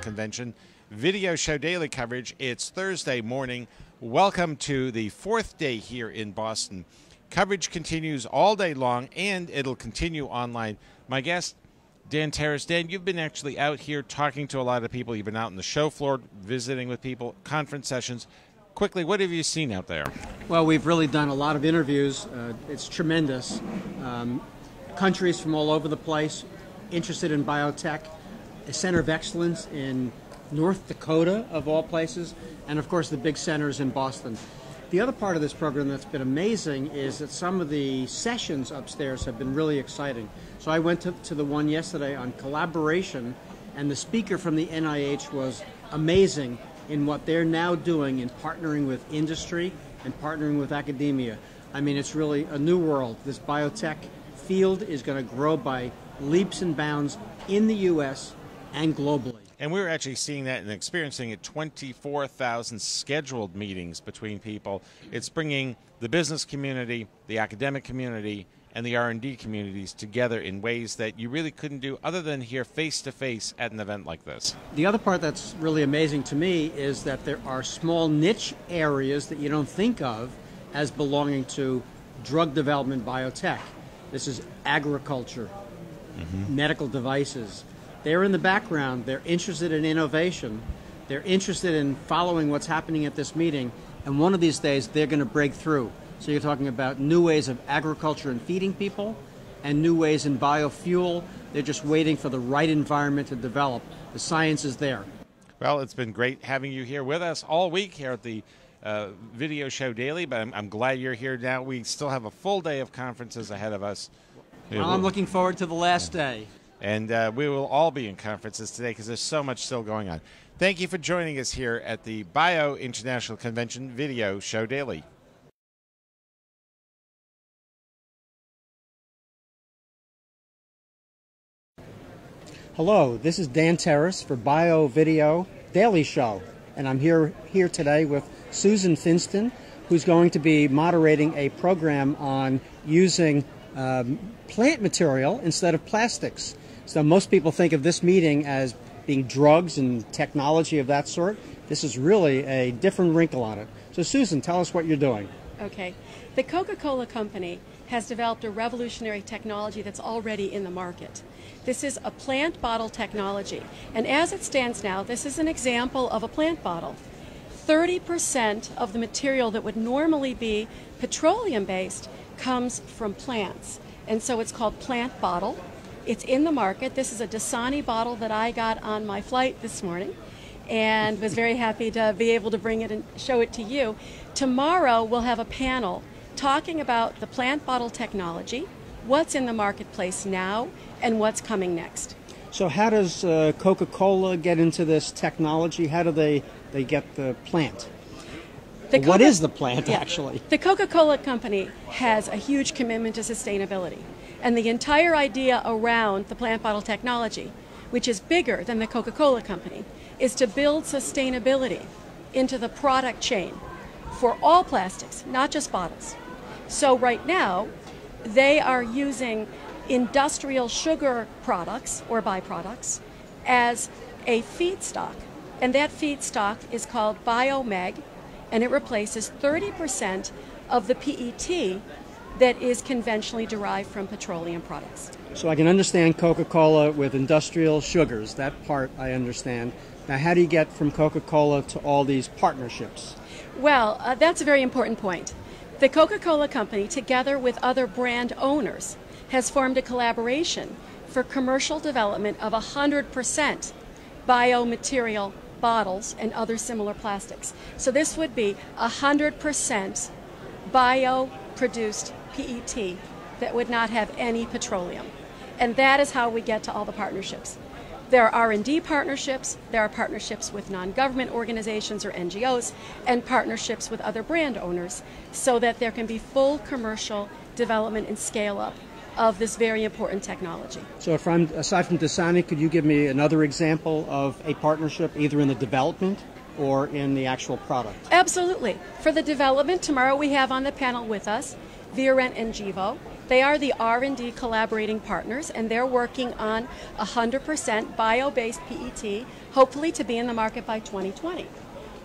Convention video show daily coverage. It's Thursday morning. Welcome to the fourth day here in Boston. Coverage continues all day long, and it'll continue online. My guest, Dan Terrace. Dan, you've been actually out here talking to a lot of people. You've been out on the show floor, visiting with people, conference sessions. Quickly, what have you seen out there? Well, we've really done a lot of interviews. It's tremendous. Countries from all over the place interested in biotech, a center of excellence in North Dakota, of all places, and of course the big centers in Boston. The other part of this program that's been amazing is that some of the sessions upstairs have been really exciting. So I went to the one yesterday on collaboration, and the speaker from the NIH was amazing in what they're now doing in partnering with industry and partnering with academia. I mean, it's really a new world. This biotech field is going to grow by leaps and bounds in the U.S. and globally. And we were actually seeing that and experiencing it, 24,000 scheduled meetings between people. It's bringing the business community, the academic community, and the R&D communities together in ways that you really couldn't do other than here face-to-face at an event like this. The other part that's really amazing to me is that there are small niche areas that you don't think of as belonging to drug development biotech. This is agriculture, medical devices. They're in the background. They're interested in innovation. They're interested in following what's happening at this meeting. And one of these days, they're going to break through. So you're talking about new ways of agriculture and feeding people and new ways in biofuel. They're just waiting for the right environment to develop. The science is there. Well, it's been great having you here with us all week here at the Video Show Daily, but I'm glad you're here now. We still have a full day of conferences ahead of us. Well, I'm looking forward to the last day. And we will all be in conferences today because there's so much still going on. Thank you for joining us here at the Bio International Convention Video Show Daily. Hello, this is Dan Terrace for Bio Video Daily Show, and I'm here today with Susan Fenton, who's going to be moderating a program on using plant material instead of plastics. So most people think of this meeting as being drugs and technology of that sort. This is really a different wrinkle on it. So Susan, tell us what you're doing. Okay. The Coca-Cola Company has developed a revolutionary technology that's already in the market. This is a plant bottle technology. And as it stands now, this is an example of a plant bottle. 30% of the material that would normally be petroleum-based comes from plants. And so it's called Plant Bottle. It's in the market. This is a Dasani bottle that I got on my flight this morning and was very happy to be able to bring it and show it to you. Tomorrow we'll have a panel talking about the plant bottle technology, what's in the marketplace now, and what's coming next. So how does Coca-Cola get into this technology? How do they get the plant? What is the plant, actually? The Coca-Cola Company has a huge commitment to sustainability. And the entire idea around the plant bottle technology, which is bigger than the Coca-Cola Company, is to build sustainability into the product chain for all plastics, not just bottles. So right now, they are using industrial sugar products or byproducts as a feedstock. And that feedstock is called BioMeg, and it replaces 30% of the PET that is conventionally derived from petroleum products. So I can understand Coca-Cola with industrial sugars. That part I understand. Now, how do you get from Coca-Cola to all these partnerships? Well, that's a very important point. The Coca-Cola Company, together with other brand owners, has formed a collaboration for commercial development of 100% biomaterial bottles and other similar plastics. So this would be 100% bio-produced PET that would not have any petroleum. And that is how we get to all the partnerships. There are R&D partnerships, there are partnerships with non-government organizations or NGOs, and partnerships with other brand owners so that there can be full commercial development and scale-up of this very important technology. So if aside from Dasani, could you give me another example of a partnership either in the development or in the actual product? Absolutely. For the development, tomorrow we have on the panel with us Virent and Gevo. They are the R&D collaborating partners, and they're working on 100% bio-based PET, hopefully to be in the market by 2020.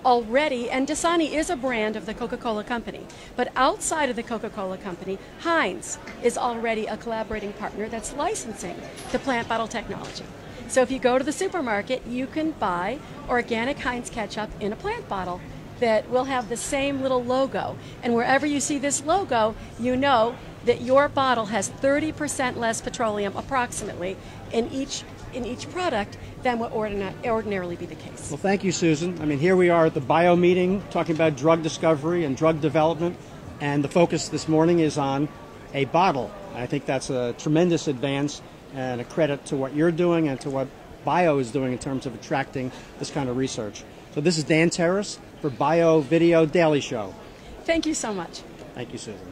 Already, and Dasani is a brand of the Coca-Cola Company, but outside of the Coca-Cola Company, Heinz is already a collaborating partner that's licensing the plant bottle technology. So if you go to the supermarket, you can buy organic Heinz ketchup in a plant bottle that will have the same little logo. And wherever you see this logo, you know that your bottle has 30% less petroleum approximately in each product than would ordinarily be the case. Well, thank you, Susan. I mean, here we are at the Bio meeting talking about drug discovery and drug development, and the focus this morning is on a bottle. I think that's a tremendous advance and a credit to what you're doing and to what Bio is doing in terms of attracting this kind of research. So this is Dan Terrace for Bio Video Daily Show. Thank you so much. Thank you, Susan.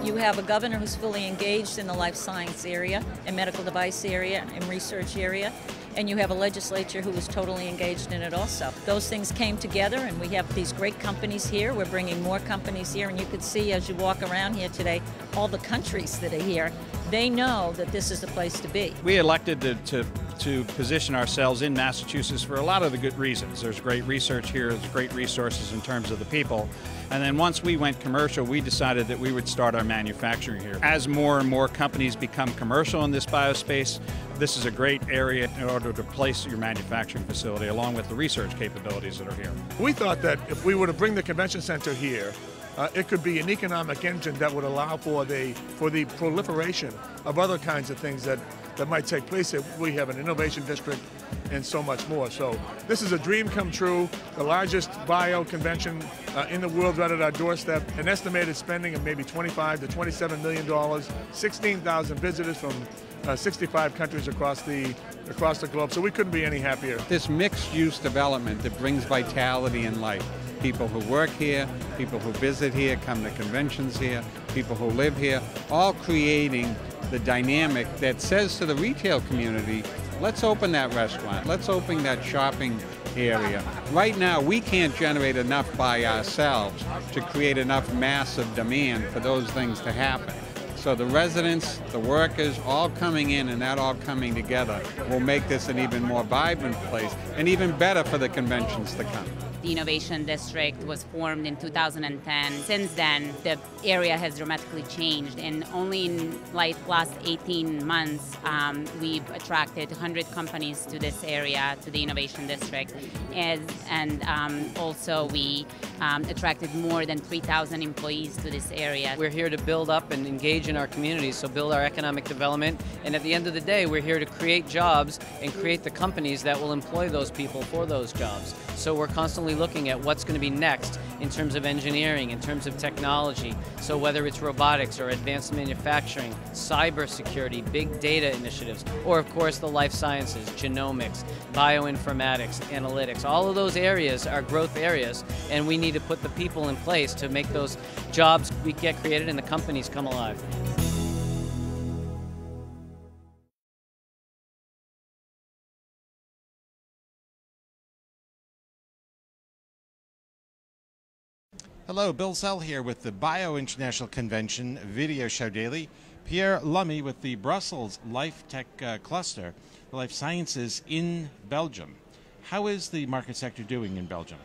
You have a governor who's fully engaged in the life science area, and medical device area, and research area, and you have a legislature who is totally engaged in it also. Those things came together, and we have these great companies here. We're bringing more companies here, and you could see as you walk around here today, all the countries that are here, they know that this is the place to be. We elected to position ourselves in Massachusetts for a lot of the good reasons. There's great research here, there's great resources in terms of the people. And then once we went commercial, we decided that we would start our manufacturing here. As more and more companies become commercial in this biospace, this is a great area in order to place your manufacturing facility along with the research capabilities that are here. We thought that if we were to bring the convention center here, it could be an economic engine that would allow for the proliferation of other kinds of things that might take place here. We have an innovation district and so much more. So this is a dream come true, the largest bio convention in the world right at our doorstep, an estimated spending of maybe $25 to $27 million, 16,000 visitors from 65 countries across the globe. So we couldn't be any happier. This mixed-use development that brings vitality in life. People who work here, people who visit here, come to conventions here, people who live here, all creating the dynamic that says to the retail community, let's open that restaurant, let's open that shopping area. Right now, we can't generate enough by ourselves to create enough massive demand for those things to happen. So the residents, the workers, all coming in and that all coming together will make this an even more vibrant place and even better for the conventions to come. The Innovation District was formed in 2010. Since then, the area has dramatically changed, and only in last 18 months, we've attracted 100 companies to this area, to the Innovation District, and also we attracted more than 3,000 employees to this area. We're here to build up and engage in our communities, so build our economic development, and at the end of the day, we're here to create jobs and create the companies that will employ those people for those jobs. So we're constantly looking at what's going to be next in terms of engineering, in terms of technology. So whether it's robotics or advanced manufacturing, cybersecurity, big data initiatives, or of course the life sciences, genomics, bioinformatics, analytics, all of those areas are growth areas, and we need to put the people in place to make those jobs get created and the companies come alive. Hello, Bill Zell here with the Bio International Convention Video Show Daily. Pierre Lummy with the Brussels Life Tech Cluster, the Life Sciences in Belgium. How is the market sector doing in Belgium?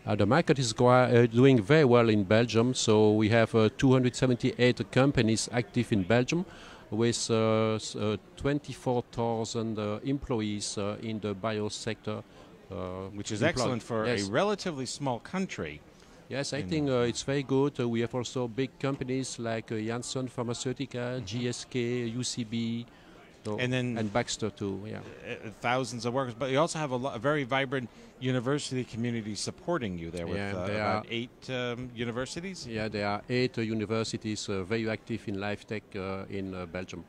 The market is doing very well in Belgium, so we have 278 companies active in Belgium with 24,000 employees in the bio sector. Which is excellent for a relatively small country. Yes, I think it's very good. We have also big companies like Janssen Pharmaceutica, GSK, UCB, and Baxter too. Yeah, thousands of workers. But you also have a very vibrant university community supporting you there with about 8 universities. Yeah, there are 8 universities very active in life tech in Belgium.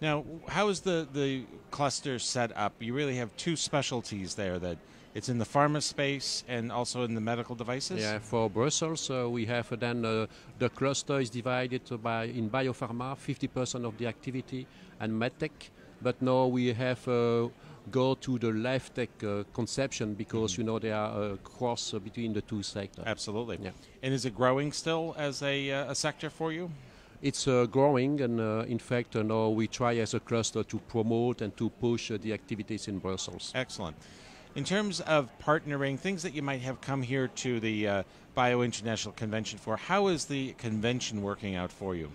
Now, how is the cluster set up? You really have two specialties there. That it's in the pharma space and also in the medical devices? Yeah, for Brussels, we have then the cluster is divided in biopharma, 50% of the activity, and medtech. But now we have go to the life tech conception because, you know, there are a cross between the two sectors. Absolutely. Yeah. And is it growing still as a sector for you? It's growing, and in fact, now we try as a cluster to promote and to push the activities in Brussels. Excellent. In terms of partnering, things that you might have come here to the Bio International Convention for, how is the convention working out for you?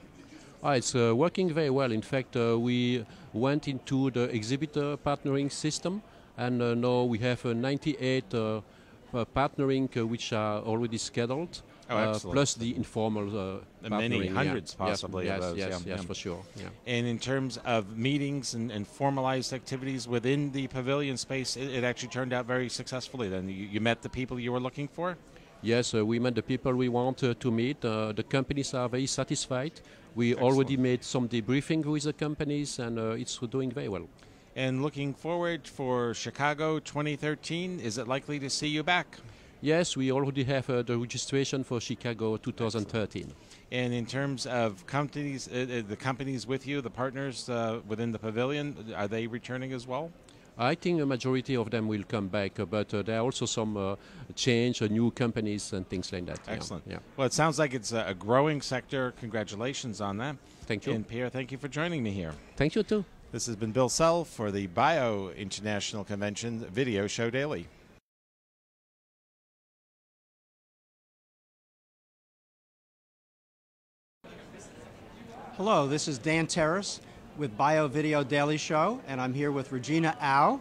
It's working very well. In fact, we went into the exhibitor partnering system, and now we have 98 partnering which are already scheduled. Plus the informal many hundreds possibly yes, of those. Yes, for sure. Yeah. And in terms of meetings and formalized activities within the pavilion space, it actually turned out very successfully then. You met the people you were looking for? Yes, we met the people we want to meet. The companies are very satisfied. We already made some debriefing with the companies, and it's doing very well. And looking forward for Chicago 2013, is it likely to see you back? Yes, we already have the registration for Chicago 2013. Excellent. And in terms of companies, the companies with you, the partners within the pavilion, are they returning as well? I think a majority of them will come back, but there are also some change, new companies and things like that. Excellent. Yeah. Well, it sounds like it's a growing sector. Congratulations on that. Thank you. And Pierre, thank you for joining me here. Thank you too. This has been Bill Sell for the Bio International Convention Video Show Daily. Hello, this is Dan Terrace with Bio Video Daily Show, and I'm here with Regina Au.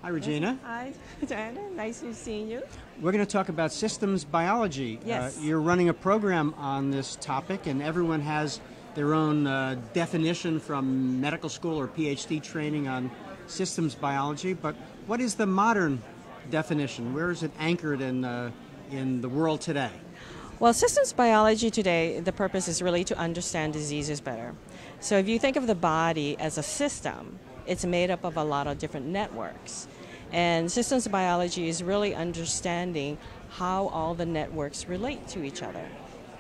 Hi, Regina. Hi, Diana. Nice to see you. We're going to talk about systems biology. Yes. You're running a program on this topic, and everyone has their own definition from medical school or PhD training on systems biology. But what is the modern definition? Where is it anchored in the world today? Well, systems biology today, the purpose is really to understand diseases better. So if you think of the body as a system, it's made up of a lot of different networks. And systems biology is really understanding how all the networks relate to each other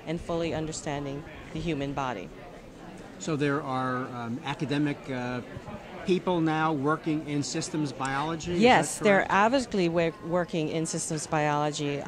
and fully understanding the human body. So there are academic people now working in systems biology? Yes, they're avidly working in systems biology.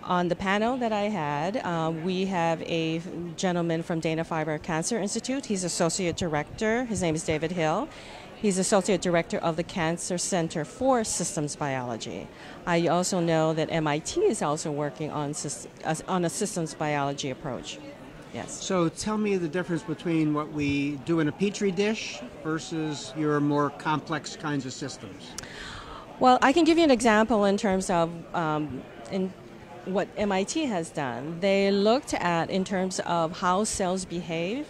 On the panel that I had, we have a gentleman from Dana-Farber Cancer Institute. He's Associate Director. His name is David Hill. He's Associate Director of the Cancer Center for Systems Biology. I also know that MIT is also working on a systems biology approach. Yes. So tell me the difference between what we do in a petri dish versus your more complex kinds of systems. Well, I can give you an example in terms of what MIT has done. They looked at in terms of how cells behave.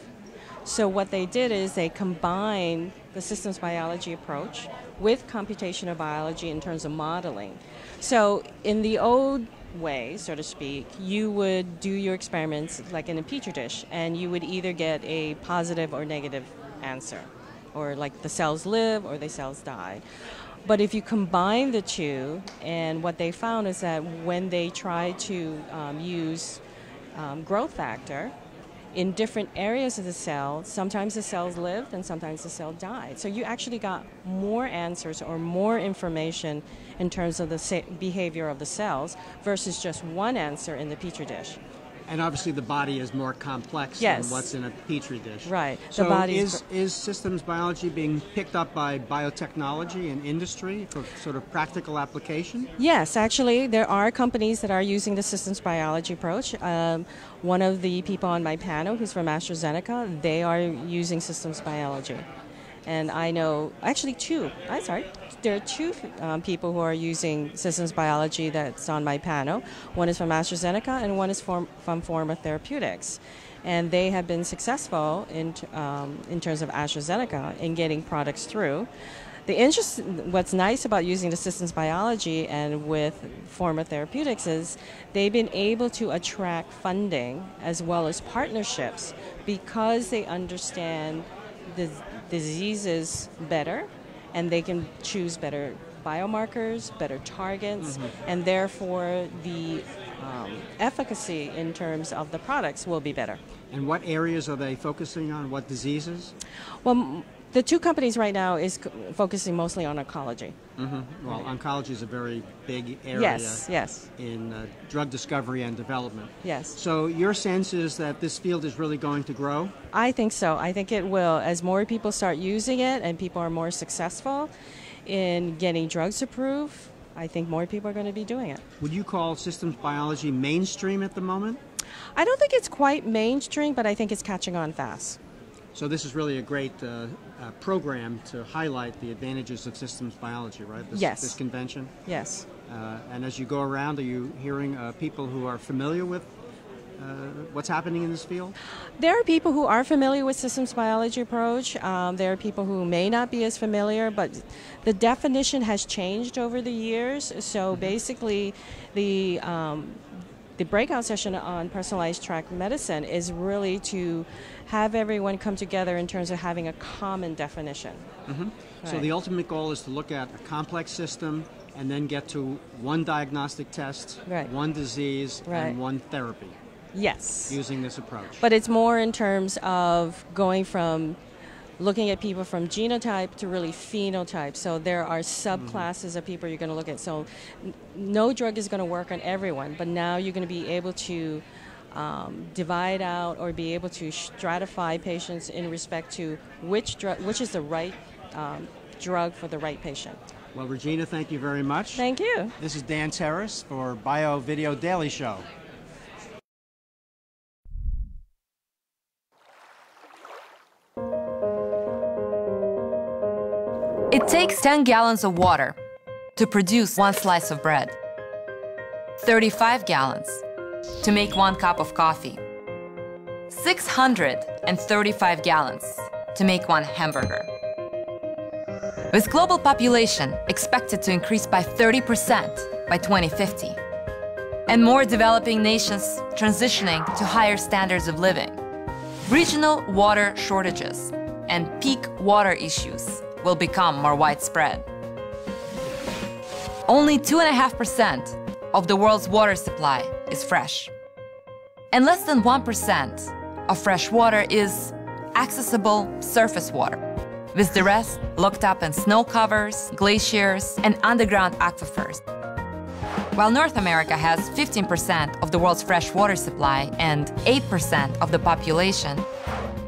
So what they did is they combined the systems biology approach with computational biology in terms of modeling. So in the old way, so to speak, you would do your experiments like in a petri dish, and you would either get a positive or negative answer, or like the cells live or the cells die. But if you combine the two, and what they found is that when they tried to use growth factor in different areas of the cell, sometimes the cells lived and sometimes the cell died. So you actually got more answers or more information in terms of the behavior of the cells versus just one answer in the petri dish. And obviously the body is more complex than what's in a petri dish. Right. So the body is systems biology being picked up by biotechnology and industry for sort of practical application? Yes, actually there are companies that are using the systems biology approach. One of the people on my panel who's from AstraZeneca, they are using systems biology. And I know, actually there are two people who are using systems biology that's on my panel. One is from AstraZeneca and one is from Forma Therapeutics. And they have been successful in terms of AstraZeneca in getting products through. What's nice about using the systems biology and with Forma Therapeutics is they've been able to attract funding as well as partnerships because they understand the diseases better, and they can choose better biomarkers, better targets, and therefore the efficacy in terms of the products will be better. And what areas are they focusing on? What diseases? Well, the two companies right now is focusing mostly on oncology. Well, oncology is a very big area Yes. in drug discovery and development. Yes. So your sense is that this field is really going to grow? I think so. I think it will. As more people start using it and people are more successful in getting drugs approved, I think more people are going to be doing it. Would you call systems biology mainstream at the moment? I don't think it's quite mainstream, but I think it's catching on fast. So this is really a great program to highlight the advantages of systems biology, right? Yes. This convention? Yes. And as you go around, are you hearing people who are familiar with what's happening in this field? There are people who are familiar with systems biology approach. There are people who may not be as familiar, but the definition has changed over the years. So basically, the breakout session on personalized track medicine is really to have everyone come together in terms of having a common definition. Right. So the ultimate goal is to look at a complex system and then get to one diagnostic test, one disease, and one therapy. Yes. Using this approach. But it's more in terms of going from looking at people from genotype to really phenotype. So there are subclasses of people you're going to look at. So no drug is going to work on everyone, but now you're going to be able to divide out or be able to stratify patients in respect to which is the right drug for the right patient. Well, Regina, thank you very much. Thank you. This is Dan Terrace for Bio Video Daily Show. It takes 10 gallons of water to produce one slice of bread, 35 gallons to make 1 cup of coffee, 635 gallons to make 1 hamburger. With global population expected to increase by 30% by 2050, and more developing nations transitioning to higher standards of living, regional water shortages and peak water issues will become more widespread. Only 2.5% of the world's water supply is fresh. And less than 1% of fresh water is accessible surface water, with the rest locked up in snow covers, glaciers, and underground aquifers. While North America has 15% of the world's fresh water supply and 8% of the population,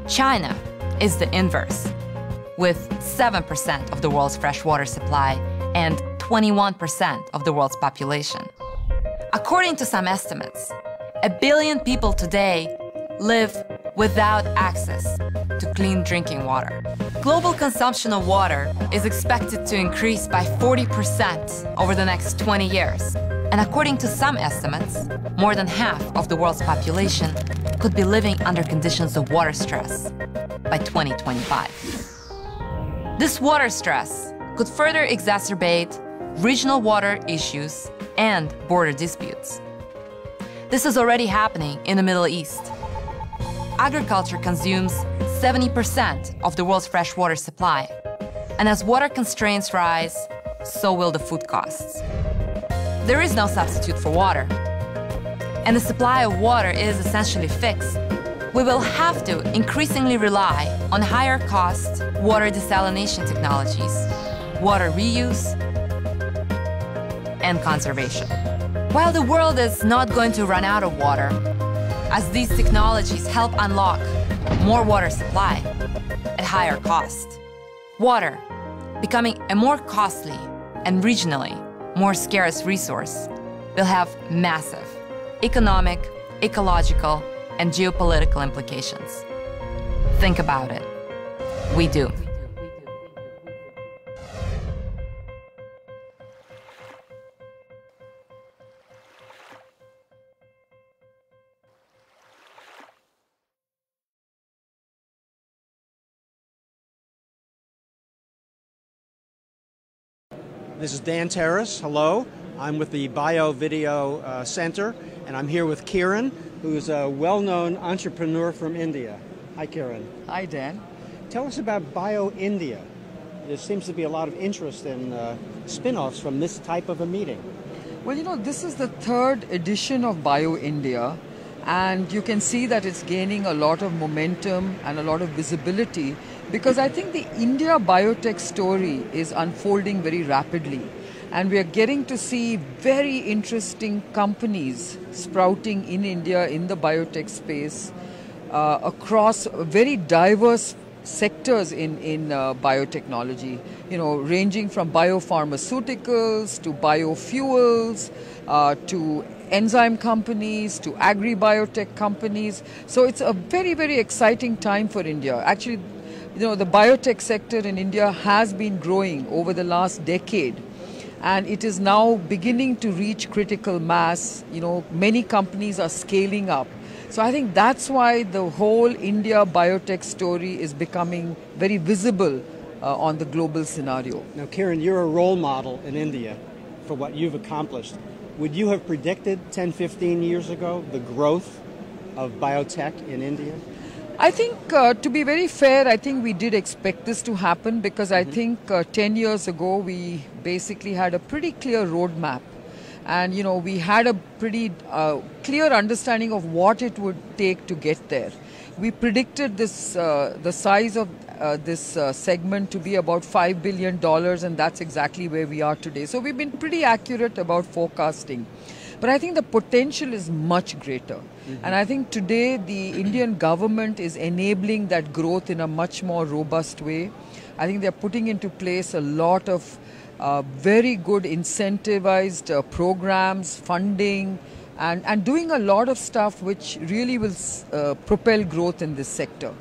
China is the inverse, with 7% of the world's fresh water supply and 21% of the world's population. According to some estimates, 1 billion people today live without access to clean drinking water. Global consumption of water is expected to increase by 40% over the next 20 years. And according to some estimates, more than half of the world's population could be living under conditions of water stress by 2025. This water stress could further exacerbate regional water issues and border disputes. This is already happening in the Middle East. Agriculture consumes 70% of the world's fresh water supply, and as water constraints rise, so will the food costs. There is no substitute for water, and the supply of water is essentially fixed. We will have to increasingly rely on higher cost water desalination technologies, water reuse, and conservation. While the world is not going to run out of water, as these technologies help unlock more water supply at higher cost, water, becoming a more costly and regionally more scarce resource, will have massive economic, ecological, and geopolitical implications. Think about it. We do. This is Dan Terrace. Hello. I'm with the Bio Video Center, and I'm here with Kiran, who's a well-known entrepreneur from India. Hi, Kiran. Hi, Dan. Tell us about Bio-India. There seems to be a lot of interest in spin-offs from this type of a meeting. Well, you know, this is the third edition of Bio-India, and you can see that it's gaining a lot of momentum and a lot of visibility, because I think the India biotech story is unfolding very rapidly. And we are getting to see very interesting companies sprouting in India in the biotech space across very diverse sectors in biotechnology, you know, ranging from biopharmaceuticals to biofuels to enzyme companies to agri-biotech companies. So it's a very, very exciting time for India. Actually, you know, the biotech sector in India has been growing over the last decade. And it is now beginning to reach critical mass. You know, many companies are scaling up. So I think that's why the whole India biotech story is becoming very visible on the global scenario. Now, Kiran, you're a role model in India for what you've accomplished. Would you have predicted 10, 15 years ago the growth of biotech in India? I think, to be very fair, I think we did expect this to happen, because I think 10 years ago we basically had a pretty clear roadmap. And, you know, we had a pretty clear understanding of what it would take to get there. We predicted this, the size of this segment to be about $5 billion, and that's exactly where we are today. So we've been pretty accurate about forecasting. But I think the potential is much greater. And I think today the Indian government is enabling that growth in a much more robust way. I think they're putting into place a lot of very good incentivized programs, funding, and doing a lot of stuff which really will propel growth in this sector.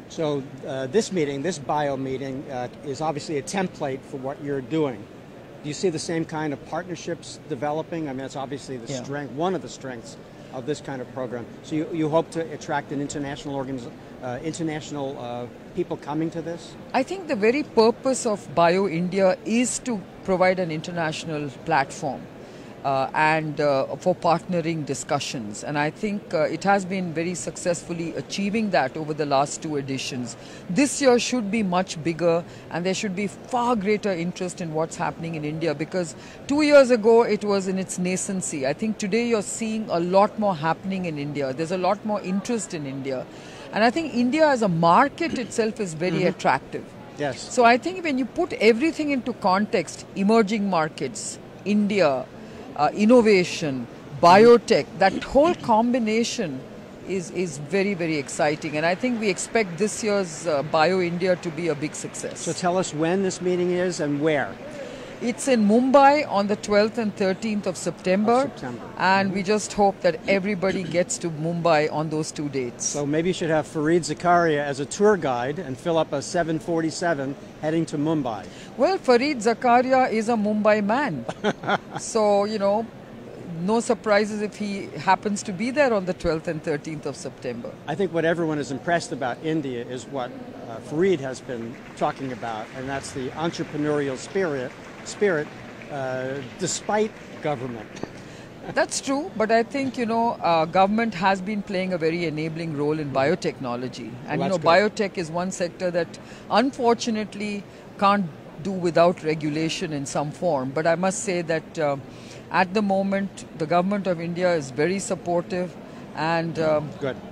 So this meeting, this bio meeting, is obviously a template for what you're doing. Do you see the same kind of partnerships developing? I mean, that's obviously the strength, one of the strengths of this kind of program. So you hope to attract an international people coming to this? I think the very purpose of Bio-India is to provide an international platform and for partnering discussions. And I think it has been very successfully achieving that over the last 2 editions. This year should be much bigger, and there should be far greater interest in what's happening in India, because 2 years ago it was in its nascency. I think today you're seeing a lot more happening in India. There's a lot more interest in India. And I think India as a market itself is very attractive. Yes. So I think when you put everything into context, emerging markets, India, innovation, biotech, that whole combination is very, very exciting. And I think we expect this year's Bio-India to be a big success. So tell us when this meeting is and where. It's in Mumbai on the 12th and 13th of September. And we just hope that everybody gets to Mumbai on those 2 dates. So maybe you should have Fareed Zakaria as a tour guide and fill up a 747 heading to Mumbai. Well, Fareed Zakaria is a Mumbai man. So, you know, no surprises if he happens to be there on the 12th and 13th of September. I think what everyone is impressed about India is what Fareed has been talking about, and that's the entrepreneurial spirit despite government. That's true, but I think, you know, government has been playing a very enabling role in biotechnology. And, you know, biotech is one sector that unfortunately can't do without regulation in some form. But I must say that at the moment, the government of India is very supportive. And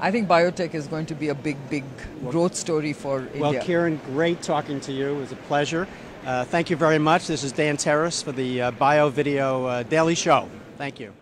I think biotech is going to be a big, big growth story for India. Well, Kiran, great talking to you. It was a pleasure. Thank you very much. This is Dan Terrace for the Bio Video Daily Show. Thank you.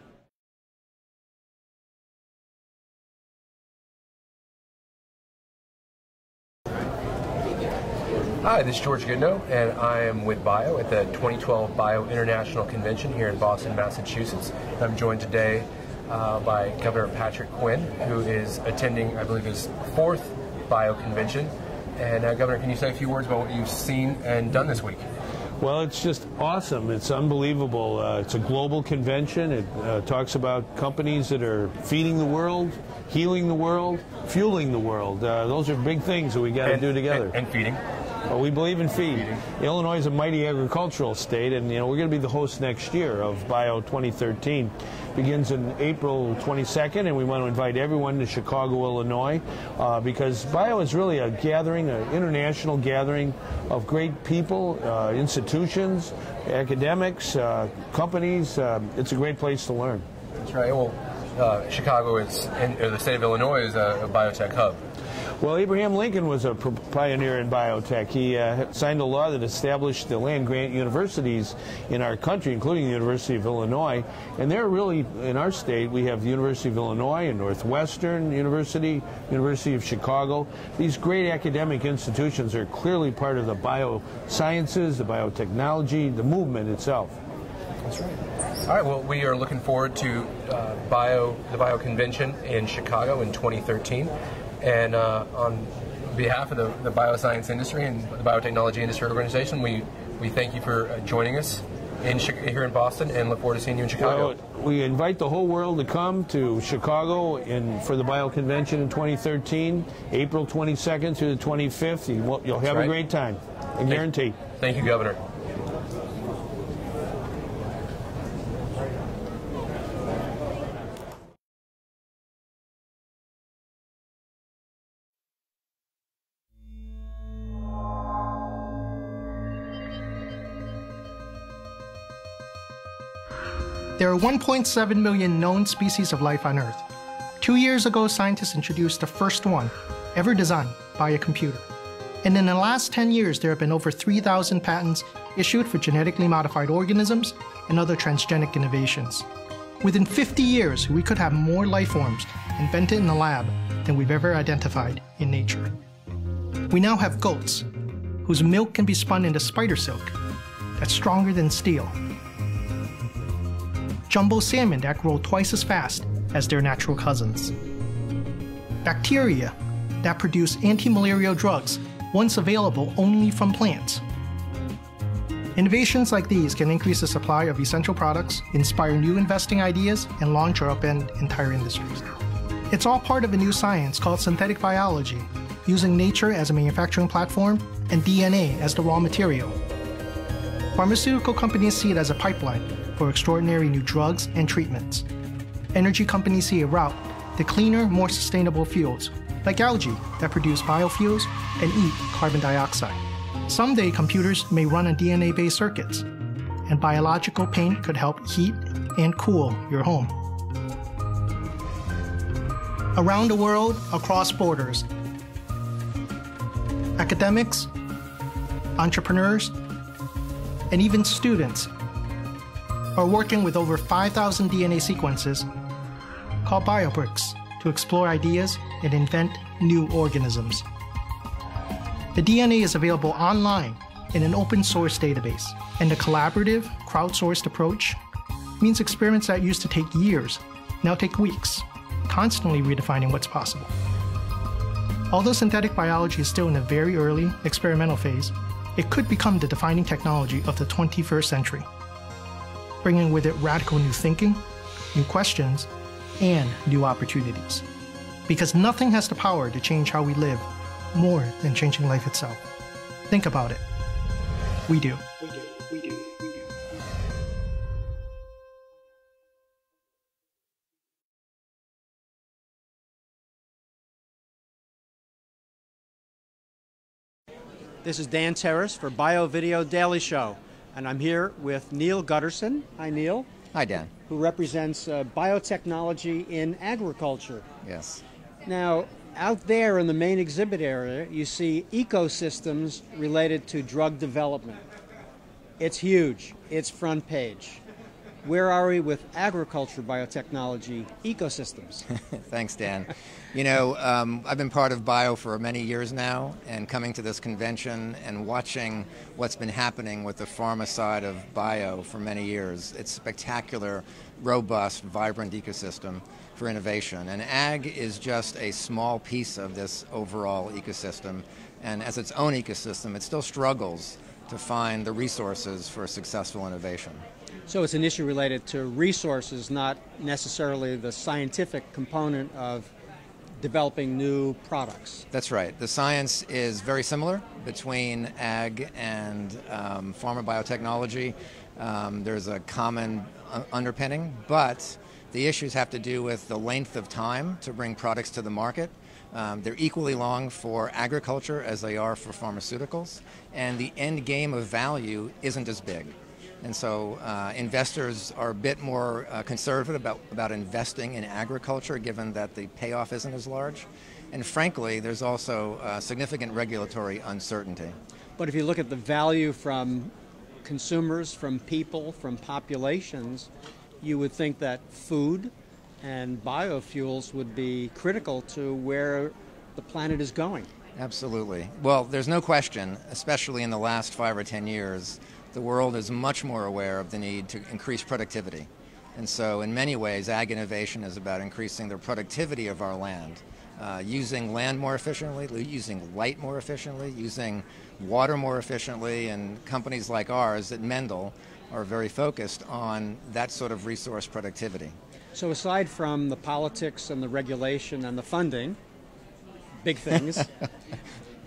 Hi, this is George Goodnow, and I am with Bio at the 2012 Bio International Convention here in Boston, Massachusetts. I'm joined today by Governor Patrick Quinn, who is attending, I believe, his 4th Bio Convention. And Governor, can you say a few words about what you've seen and done this week? Well, it's just awesome. It's unbelievable. It's a global convention. It talks about companies that are feeding the world, healing the world, fueling the world. Those are big things that we got to do together. And feeding. Well, we believe in feed. Illinois is a mighty agricultural state, and we're going to be the host next year of Bio 2013. Begins in April 22nd, and we want to invite everyone to Chicago, Illinois, because Bio is really a gathering, an international gathering of great people, institutions, academics, companies. It's a great place to learn. That's right. Well, Chicago or the state of Illinois is a biotech hub. Well, Abraham Lincoln was a pioneer in biotech. He signed a law that established the land-grant universities in our country, including the University of Illinois. And they're really, in our state, we have the University of Illinois and Northwestern University, University of Chicago. These great academic institutions are clearly part of the biosciences, the biotechnology, the movement itself. That's right. All right, well, we are looking forward to the Bio Convention in Chicago in 2013. And on behalf of the bioscience industry and the biotechnology industry organization, we thank you for joining us here in Boston and look forward to seeing you in Chicago. Well, we invite the whole world to come to Chicago for the Bio Convention in 2013, April 22nd through the 25th. You'll have a great time, I guarantee. Thank you, Governor. There are 1.7 million known species of life on Earth. 2 years ago, scientists introduced the first one ever designed by a computer. And in the last 10 years, there have been over 3,000 patents issued for genetically modified organisms and other transgenic innovations. Within 50 years, we could have more life forms invented in the lab than we've ever identified in nature. We now have goats, whose milk can be spun into spider silk that's stronger than steel. Jumbo salmon that grow twice as fast as their natural cousins. Bacteria that produce anti-malarial drugs once available only from plants. Innovations like these can increase the supply of essential products, inspire new investing ideas, and launch or upend entire industries. It's all part of a new science called synthetic biology, using nature as a manufacturing platform and DNA as the raw material. Pharmaceutical companies see it as a pipeline for extraordinary new drugs and treatments. Energy companies see a route to cleaner, more sustainable fuels, like algae that produce biofuels and eat carbon dioxide. Someday computers may run on DNA-based circuits, and biological paint could help heat and cool your home. Around the world, across borders, academics, entrepreneurs, and even students are working with over 5,000 DNA sequences called biobricks to explore ideas and invent new organisms. The DNA is available online in an open source database, and the collaborative, crowdsourced approach means experiments that used to take years now take weeks, constantly redefining what's possible. Although synthetic biology is still in a very early experimental phase, it could become the defining technology of the 21st century, bringing with it radical new thinking, new questions, and new opportunities. Because nothing has the power to change how we live more than changing life itself. Think about it. We do. This is Dan Terrace for Bio Video Daily Show, and I'm here with Neil Gutterson. Hi, Neil. Hi, Dan. Who represents biotechnology in agriculture. Yes. Now, out there in the main exhibit area, you see ecosystems related to drug development. It's huge. It's front page. Where are we with agriculture biotechnology ecosystems? Thanks, Dan. You know, I've been part of Bio for many years now, and coming to this convention and watching what's been happening with the pharma side of Bio for many years. It's spectacular, robust, vibrant ecosystem for innovation. And ag is just a small piece of this overall ecosystem. And as its own ecosystem, it still struggles to find the resources for successful innovation. So it's an issue related to resources, not necessarily the scientific component of developing new products. That's right. The science is very similar between ag and pharma biotechnology. There's a common underpinning, but the issues have to do with the length of time to bring products to the market. They're equally long for agriculture as they are for pharmaceuticals, and the end game of value isn't as big. And so investors are a bit more conservative about investing in agriculture, given that the payoff isn't as large. And frankly, there's also significant regulatory uncertainty. But if you look at the value from consumers, from people, from populations, you would think that food and biofuels would be critical to where the planet is going. Absolutely. Well, there's no question, especially in the last 5 or 10 years, the world is much more aware of the need to increase productivity. And so in many ways, ag innovation is about increasing the productivity of our land, using land more efficiently, using light more efficiently, using water more efficiently, and companies like ours at Mendel are very focused on that sort of resource productivity. So aside from the politics and the regulation and the funding, big things,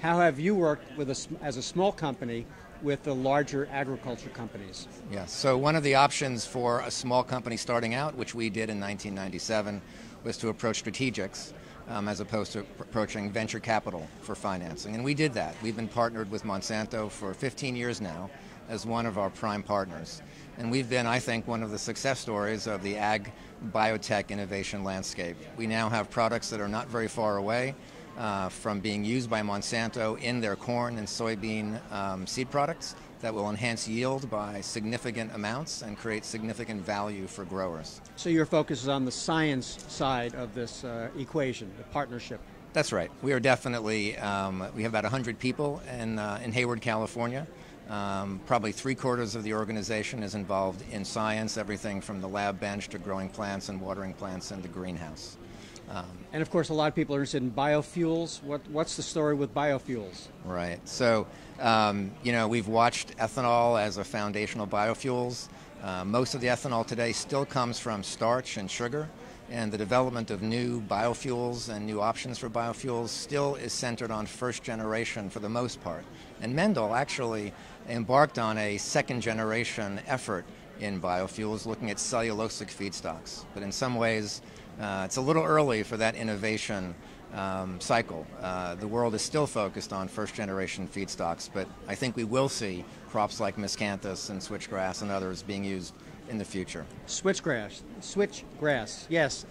how have you worked with as a small company with the larger agriculture companies? Yes, so one of the options for a small company starting out, which we did in 1997, was to approach strategics as opposed to approaching venture capital for financing. And we did that. We've been partnered with Monsanto for 15 years now as one of our prime partners. And we've been, I think, one of the success stories of the ag biotech innovation landscape. We now have products that are not very far away from being used by Monsanto in their corn and soybean seed products that will enhance yield by significant amounts and create significant value for growers. So your focus is on the science side of this equation, the partnership. That's right. We are definitely, we have about 100 people in Hayward, California. Probably 3/4 of the organization is involved in science, everything from the lab bench to growing plants and watering plants in the greenhouse. And of course, a lot of people are interested in biofuels. What's the story with biofuels? Right. So, you know, we've watched ethanol as a foundational biofuels. Most of the ethanol today still comes from starch and sugar, and the development of new biofuels and new options for biofuels still is centered on first generation for the most part. And Mendel actually embarked on a second generation effort in biofuels looking at cellulosic feedstocks. But in some ways, it's a little early for that innovation cycle. The world is still focused on first-generation feedstocks, but I think we will see crops like miscanthus and switchgrass and others being used in the future. Switchgrass, yes.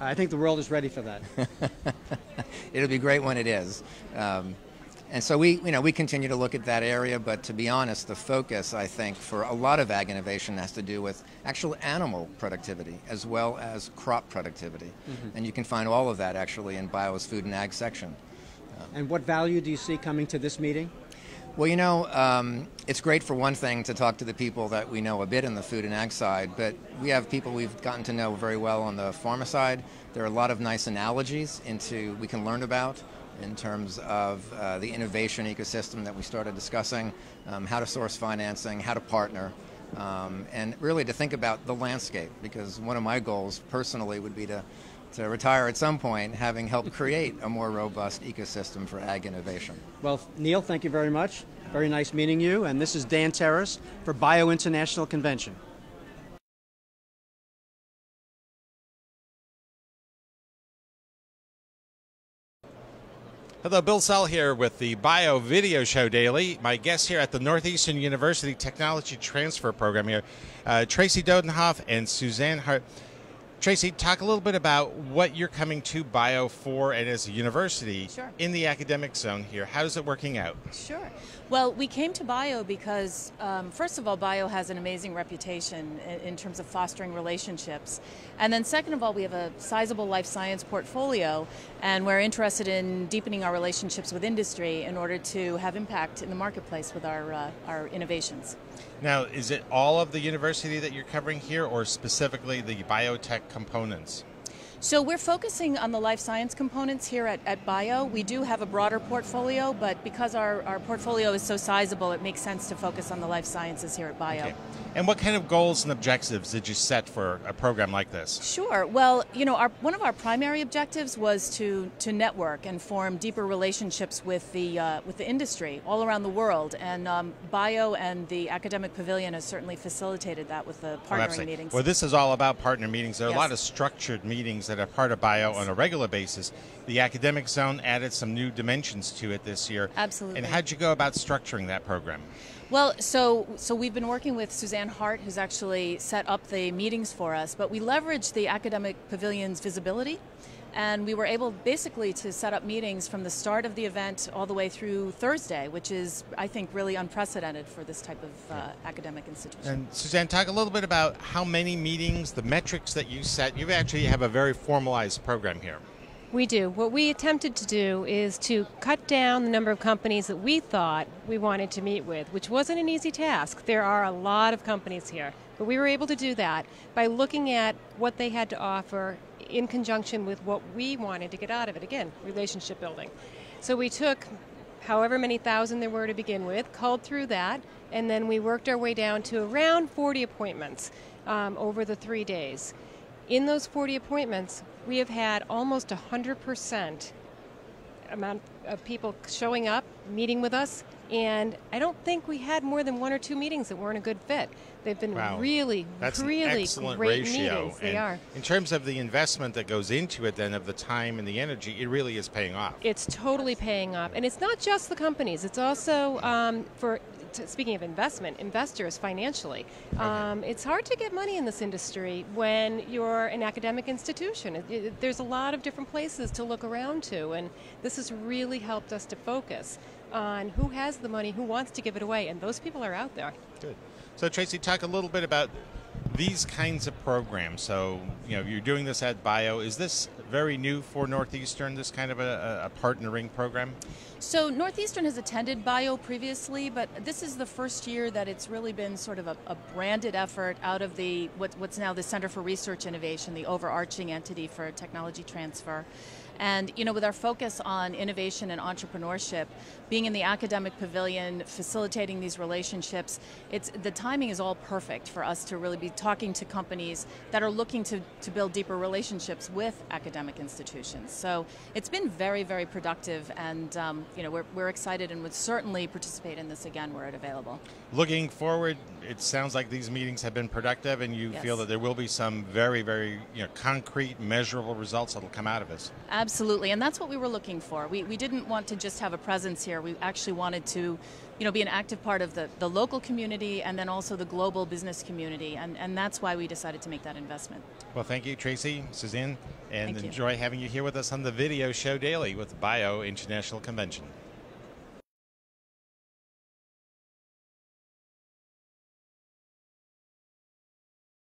I think the world is ready for that. It'll be great when it is. And so we continue to look at that area, but to be honest, the focus, I think, for a lot of ag innovation has to do with actual animal productivity as well as crop productivity. Mm-hmm. And you can find all of that actually in Bio's Food and Ag section. And what value do you see coming to this meeting? Well, you know, it's great for one thing to talk to the people that we know a bit in the food and ag side, but we have people we've gotten to know very well on the pharma side. There are a lot of nice analogies we can learn about in terms of the innovation ecosystem that we started discussing, how to source financing, how to partner, and really to think about the landscape, because one of my goals personally would be to retire at some point, having helped create a more robust ecosystem for ag innovation. Well, Neil, thank you very much. Very nice meeting you. And this is Dan Terrace for Bio International Convention. Hello, Bill Sell here with the Bio Video Show Daily. My guests here at the Northeastern University Technology Transfer Program here, Tracy Dodenhoff and Suzanne Hart. Tracy, talk a little bit about what you're coming to Bio for and as a university in the academic zone here. How is it working out? Sure. Well, we came to Bio because, first of all, Bio has an amazing reputation in terms of fostering relationships. And then second of all, we have a sizable life science portfolio, and we're interested in deepening our relationships with industry in order to have impact in the marketplace with our innovations. Now, is it all of the university that you're covering here, or specifically the biotech components? So we're focusing on the life science components here at Bio. We do have a broader portfolio, but because our portfolio is so sizable, it makes sense to focus on the life sciences here at Bio. Okay. And what kind of goals and objectives did you set for a program like this? Sure. Well, one of our primary objectives was to network and form deeper relationships with the industry all around the world, and Bio and the Academic Pavilion has certainly facilitated that with the partnering meetings. Well, this is all about partner meetings. There are Yes. a lot of structured meetings that are part of Bio on a regular basis. The academic zone added some new dimensions to it this year. Absolutely. And how'd you go about structuring that program? Well, so we've been working with Suzanne Hart, who's actually set up the meetings for us, but we leveraged the Academic Pavilion's visibility, and we were able basically to set up meetings from the start of the event all the way through Thursday, which is, I think, really unprecedented for this type of academic institution. And Suzanne, talk a little bit about how many meetings, the metrics that you set. You actually have a very formalized program here. We do. What we attempted to do is to cut down the number of companies that we thought we wanted to meet with, which wasn't an easy task. There are a lot of companies here, but we were able to do that by looking at what they had to offer in conjunction with what we wanted to get out of it. Again, relationship building. So we took however many thousand there were to begin with, culled through that, and then we worked our way down to around 40 appointments over the 3 days. In those 40 appointments, we have had almost 100% amount of people showing up, meeting with us, and I don't think we had more than 1 or 2 meetings that weren't a good fit. They've been really, That's really an excellent great ratio. meetings. They And are. in terms of the investment that goes into it, then, of the time and the energy, it really is paying off. It's totally paying off. And it's not just the companies. It's also speaking of investment, investors financially. It's hard to get money in this industry when you're an academic institution. There's a lot of different places to look around to, and this has really helped us to focus on who has the money, who wants to give it away, and those people are out there. Good. So Tracy, talk a little bit about these kinds of programs. So, you're doing this at Bio. Is this very new for Northeastern, this kind of a partnering program? So Northeastern has attended Bio previously, but this is the first year that it's really been sort of a branded effort out of the what's now the Center for Research Innovation, the overarching entity for technology transfer. And with our focus on innovation and entrepreneurship, being in the academic pavilion, facilitating these relationships, the timing is all perfect for us to really be talking to companies that are looking to build deeper relationships with academic institutions. So it's been very, very productive, and we're excited and would certainly participate in this again were it available. Looking forward, it sounds like these meetings have been productive, and you feel that there will be some very, very concrete, measurable results that will come out of this. Absolutely, and that's what we were looking for. We didn't want to just have a presence here. We actually wanted to be an active part of the local community and then also the global business community, and that's why we decided to make that investment. Well, thank you, Tracy, Suzanne, and Thank you. enjoy having you here with us on the Video Show Daily with Bio International Convention.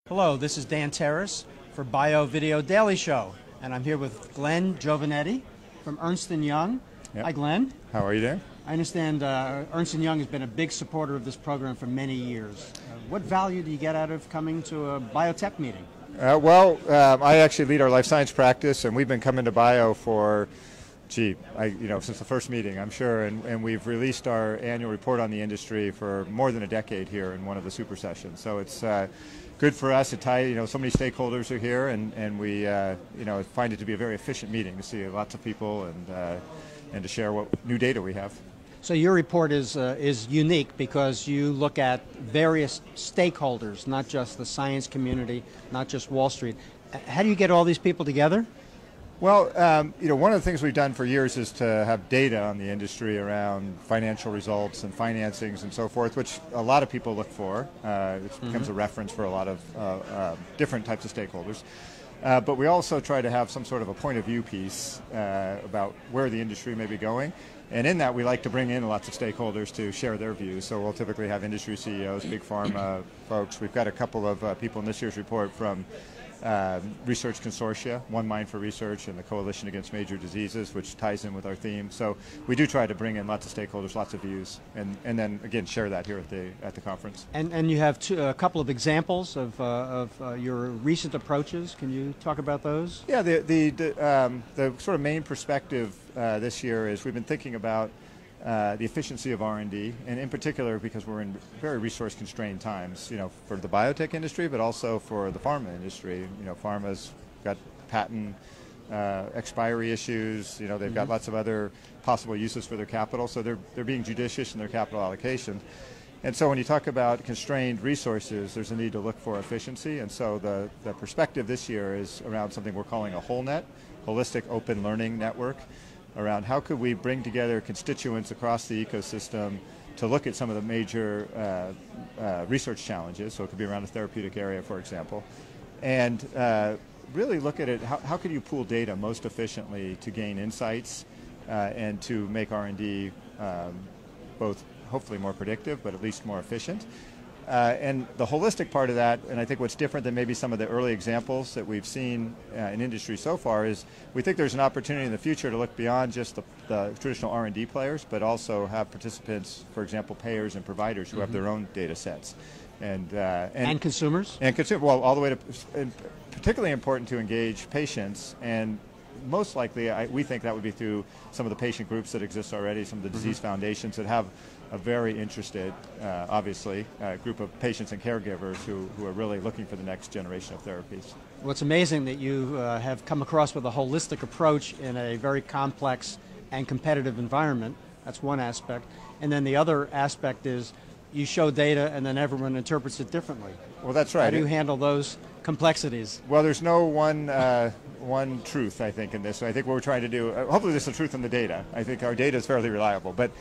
Hello, this is Dan Terrace for Bio Video Daily Show, and I'm here with Glenn Giovanetti from Ernst Young. Yep. Hi, Glenn. How are you there? I understand Ernst Young has been a big supporter of this program for many years. What value do you get out of coming to a biotech meeting? I actually lead our life science practice, and we've been coming to Bio for, since the first meeting, I'm sure, and we've released our annual report on the industry for more than a decade here in one of the super sessions. So it's good for us. So many stakeholders are here, and we, find it to be a very efficient meeting to see lots of people and to share what new data we have. So your report is unique because you look at various stakeholders, not just the science community, not just Wall Street. How do you get all these people together? Well, one of the things we've done for years is to have data on the industry around financial results and financings and so forth, which a lot of people look for. It becomes a reference for a lot of different types of stakeholders. But we also try to have some sort of a point of view piece about where the industry may be going. And in that, we like to bring in lots of stakeholders to share their views. So we'll typically have industry CEOs, big pharma folks. We've got a couple of people in this year's report from research consortia, One Mind for Research and the Coalition Against Major Diseases, which ties in with our theme. So we do try to bring in lots of stakeholders, lots of views, and then again share that here at the conference. And you have a couple of examples of your recent approaches. Can you talk about those? Yeah, the sort of main perspective this year is we've been thinking about the efficiency of R&D, and in particular because we're in very resource-constrained times, for the biotech industry, but also for the pharma industry. Pharma's got patent expiry issues. They've got lots of other possible uses for their capital, so they're being judicious in their capital allocation. And so when you talk about constrained resources, there's a need to look for efficiency. And so the perspective this year is around something we're calling a WholeNet, Holistic Open Learning Network, around how could we bring together constituents across the ecosystem to look at some of the major research challenges. So it could be around a therapeutic area, for example, and really look at it, how could you pool data most efficiently to gain insights and to make R&D both hopefully more predictive, but at least more efficient. And the holistic part of that, and I think what's different than maybe some of the early examples that we've seen in industry so far, is we think there's an opportunity in the future to look beyond just the traditional R&D players, but also have participants, for example, payers and providers who have their own data sets. And consumers? And well, all the way to, and particularly important to engage patients, and most likely we think that would be through some of the patient groups that exist already, some of the disease foundations that have a very interested, obviously, group of patients and caregivers who are really looking for the next generation of therapies. Well, it's amazing that you have come across with a holistic approach in a very complex and competitive environment. That's one aspect. And then the other aspect is you show data and then everyone interprets it differently. Well, that's right. How do you handle those complexities? Well, there's no one truth, I think, in this. I think what we're trying to do, hopefully there's some truth in the data. I think our data is fairly reliable. But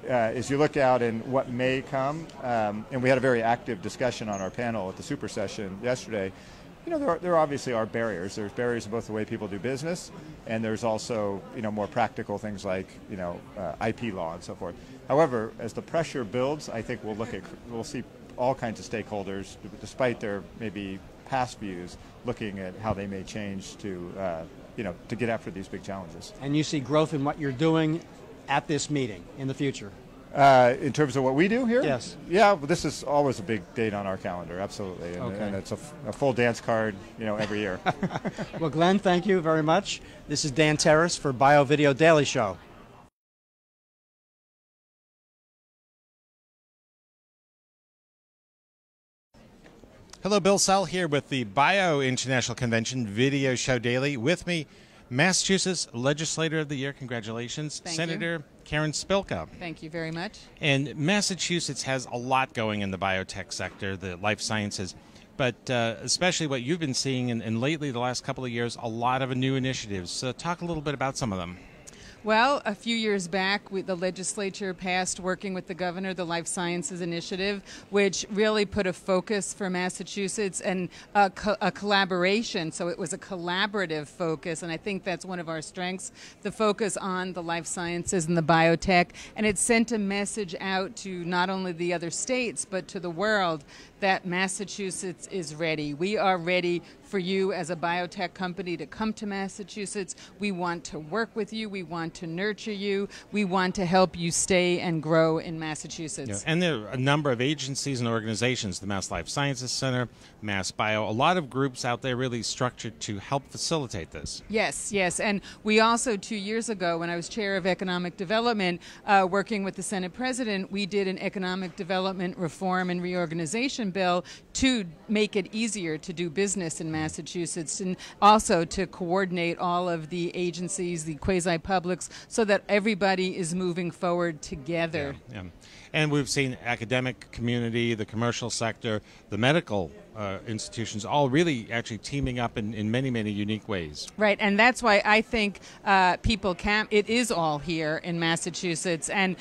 as you look out and what may come, and we had a very active discussion on our panel at the super session yesterday, there obviously are barriers. There's barriers in both the way people do business, and there's also more practical things like IP law and so forth. However, as the pressure builds, I think we'll see all kinds of stakeholders, despite their maybe past views, looking at how they may change to get after these big challenges. And you see growth in what you're doing at this meeting in the future? In terms of what we do here? Yes. Yeah, well, this is always a big date on our calendar, absolutely. And it's a full dance card, every year. Well, Glenn, thank you very much. This is Dan Terrace for BioVideo Daily Show. Hello, Bill Sell here with the Bio International Convention Video Show Daily. With me, Massachusetts Legislator of the Year. Congratulations. Thank Senator you. Karen Spilka. Thank you very much. And Massachusetts has a lot going in the biotech sector, the life sciences, but especially what you've been seeing and lately, the last couple of years, a lot of new initiatives. So talk a little bit about some of them. Well, a few years back, the legislature passed, working with the governor, the Life Sciences Initiative, which really put a focus for Massachusetts and a collaboration. So it was a collaborative focus, and I think that's one of our strengths, the focus on the life sciences and the biotech. And it sent a message out to not only the other states, but to the world that Massachusetts is ready. We are ready for you as a biotech company to come to Massachusetts. We want to work with you. We want to nurture you. We want to help you stay and grow in Massachusetts. Yeah. And there are a number of agencies and organizations, the Mass Life Sciences Center, Mass Bio, a lot of groups out there really structured to help facilitate this. Yes, yes. And we also, 2 years ago, when I was chair of economic development, working with the Senate President, we did an economic development reform and reorganization bill to make it easier to do business in Massachusetts, and also to coordinate all of the agencies, the quasi-publics, so that everybody is moving forward together. Yeah. And we've seen academic community, the commercial sector, the medical institutions all really actually teaming up in many, many unique ways. Right, and that's why I think people can, it is all here in Massachusetts, and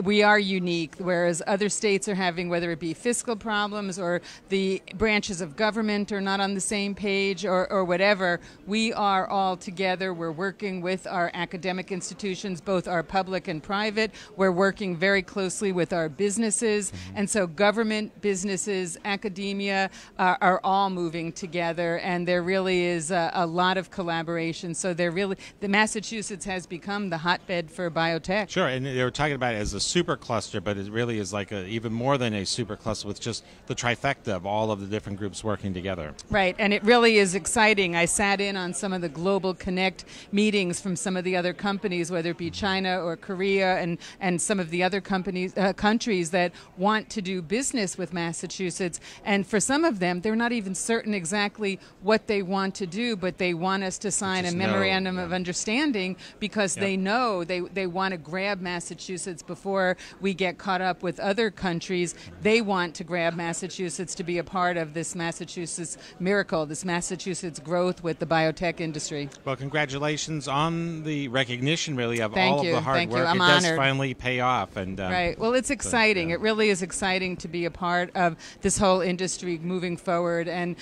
we are unique, whereas other states are having, whether it be fiscal problems or the branches of government are not on the same page or whatever, we are all together. We're working with our academic institutions, both our public and private. We're working very closely with our businesses. And so government, businesses, academia are all moving together. And there really is a lot of collaboration. So the Massachusetts has become the hotbed for biotech. Sure, and they were talking about it as a super cluster, but it really is like even more than a super cluster with just the trifecta of all of the different groups working together. Right, and it really is exciting. I sat in on some of the Global Connect meetings from some of the other companies, whether it be China or Korea and some of the other countries that want to do business with Massachusetts. And for some of them, they're not even certain exactly what they want to do, but they want us to sign a memorandum of understanding because they know they want to grab Massachusetts before we get caught up with other countries. They want to grab Massachusetts to be a part of this Massachusetts miracle, this Massachusetts growth with the biotech industry. Well, congratulations on the recognition, really, of Thank all you. of the hard Thank work. you. I'm it honored. does finally pay off. And right. Well, it's exciting. It really is exciting to be a part of this whole industry moving forward and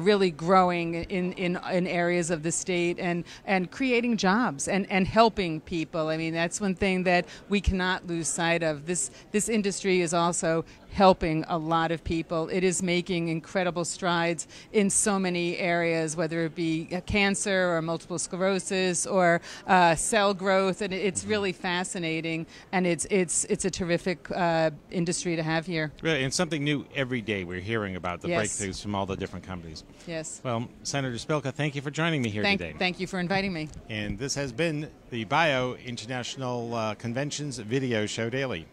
really growing in areas of the state and creating jobs and helping people. I mean, that's one thing that we cannot lose sight of. This industry is also helping a lot of people. It is making incredible strides in so many areas, whether it be cancer or multiple sclerosis or cell growth, and it's really fascinating, and it's a terrific industry to have here. Really, and something new every day we're hearing about the breakthroughs from all the different companies. Yes. Well, Senator Spilka, thank you for joining me here today. Thank you for inviting me. And this has been the Bio International Conventions Video Show Daily.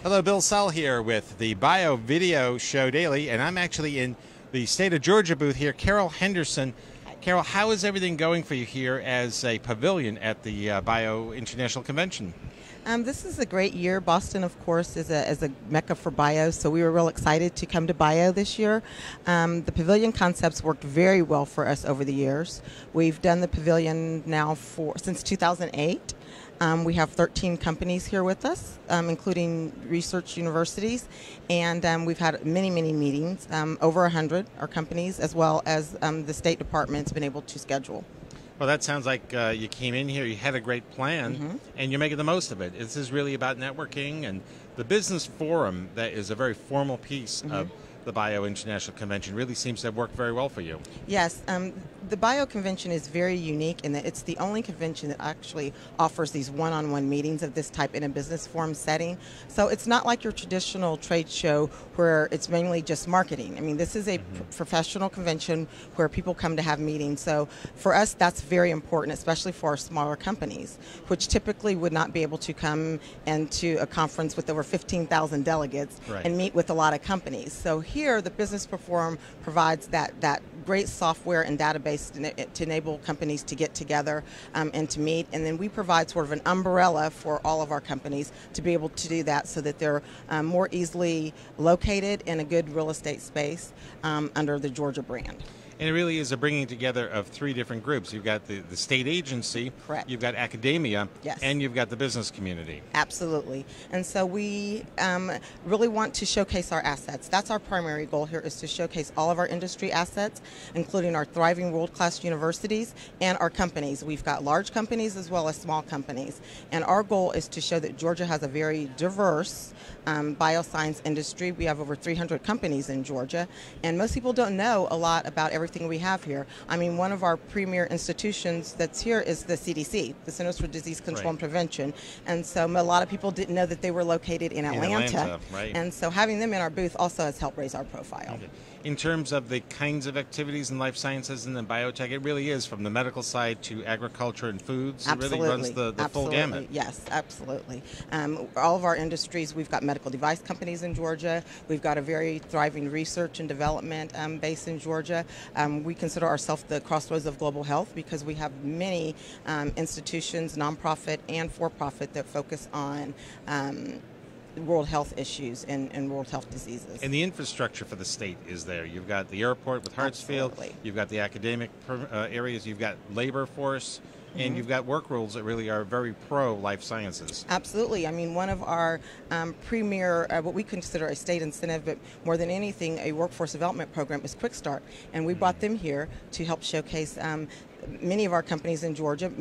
Hello, Bill Sull here with the Bio Video Show Daily, and I'm actually in the state of Georgia booth here. Carol Henderson. Carol, how is everything going for you here as a pavilion at the Bio International Convention? This is a great year. Boston, of course, is a mecca for bio, so we were real excited to come to bio this year. The pavilion concepts worked very well for us over the years. We've done the pavilion now since 2008. We have 13 companies here with us, including research universities, and we've had many, many meetings. Over 100 are companies, as well as the State Department's been able to schedule. Well, that sounds like you came in here, you had a great plan, and you're making the most of it. This is really about networking, and the business forum, that is a very formal piece of the Bio International Convention, really seems to have worked very well for you. Yes, the Bio Convention is very unique in that it's the only convention that actually offers these one-on-one meetings of this type in a business forum setting. So it's not like your traditional trade show where it's mainly just marketing. I mean, this is a professional convention where people come to have meetings. So for us, that's very important, especially for our smaller companies, which typically would not be able to come into a conference with over 15,000 delegates and meet with a lot of companies. So here, the Business Forum provides that great software and database to enable companies to get together and to meet. And then we provide sort of an umbrella for all of our companies to be able to do that so that they're more easily located in a good real estate space under the Georgia brand. And it really is a bringing together of three different groups. You've got the state agency, you've got academia, and you've got the business community. Absolutely. And so we really want to showcase our assets. That's our primary goal here, is to showcase all of our industry assets, including our thriving world-class universities and our companies. We've got large companies as well as small companies. And our goal is to show that Georgia has a very diverse bioscience industry. We have over 300 companies in Georgia, and most people don't know a lot about everything we have here. I mean, one of our premier institutions that's here is the CDC, the Centers for Disease Control and Prevention, and so a lot of people didn't know that they were located in Atlanta. And so having them in our booth also has helped raise our profile. In terms of the kinds of activities in life sciences and in biotech, it really is from the medical side to agriculture and foods. Absolutely. It really runs the full gamut. Yes, absolutely. All of our industries, we've got medical device companies in Georgia. We've got a very thriving research and development base in Georgia. We consider ourselves the crossroads of global health because we have many institutions, nonprofit and for-profit, that focus on world health issues and world health diseases. And the infrastructure for the state is there. You've got the airport with Hartsfield. You've got the academic areas. You've got labor force. and you've got work rules that really are very pro-life sciences. Absolutely. I mean, one of our premier, what we consider a state incentive, but more than anything, a workforce development program is Quick Start. And we brought them here to help showcase many of our companies in Georgia.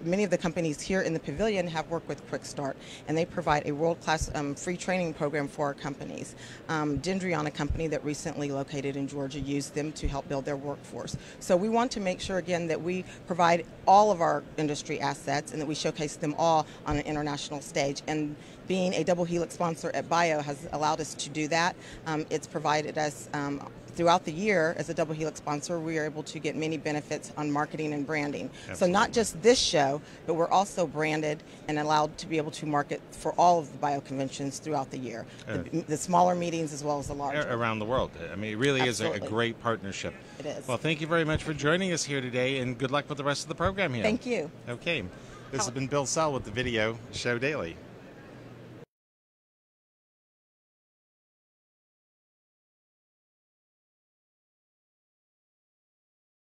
Many of the companies here in the pavilion have worked with Quick Start, and they provide a world-class free training program for our companies. Dendrion, a company that recently located in Georgia, used them to help build their workforce. So we want to make sure, again, that we provide all of our industry assets and that we showcase them all on an international stage. And being a double helix sponsor at Bio has allowed us to do that. It's provided us throughout the year, as a double helix sponsor, we are able to get many benefits on marketing and branding. Absolutely. So not just this show, but we're also branded and allowed to be able to market for all of the bio conventions throughout the year, the smaller meetings as well as the larger. Around the world. I mean, it really Absolutely. is a great partnership. It is. Well, thank you very much for joining us here today, and good luck with the rest of the program here. Thank you. Okay. This has been Bill Sell with the Video Show Daily.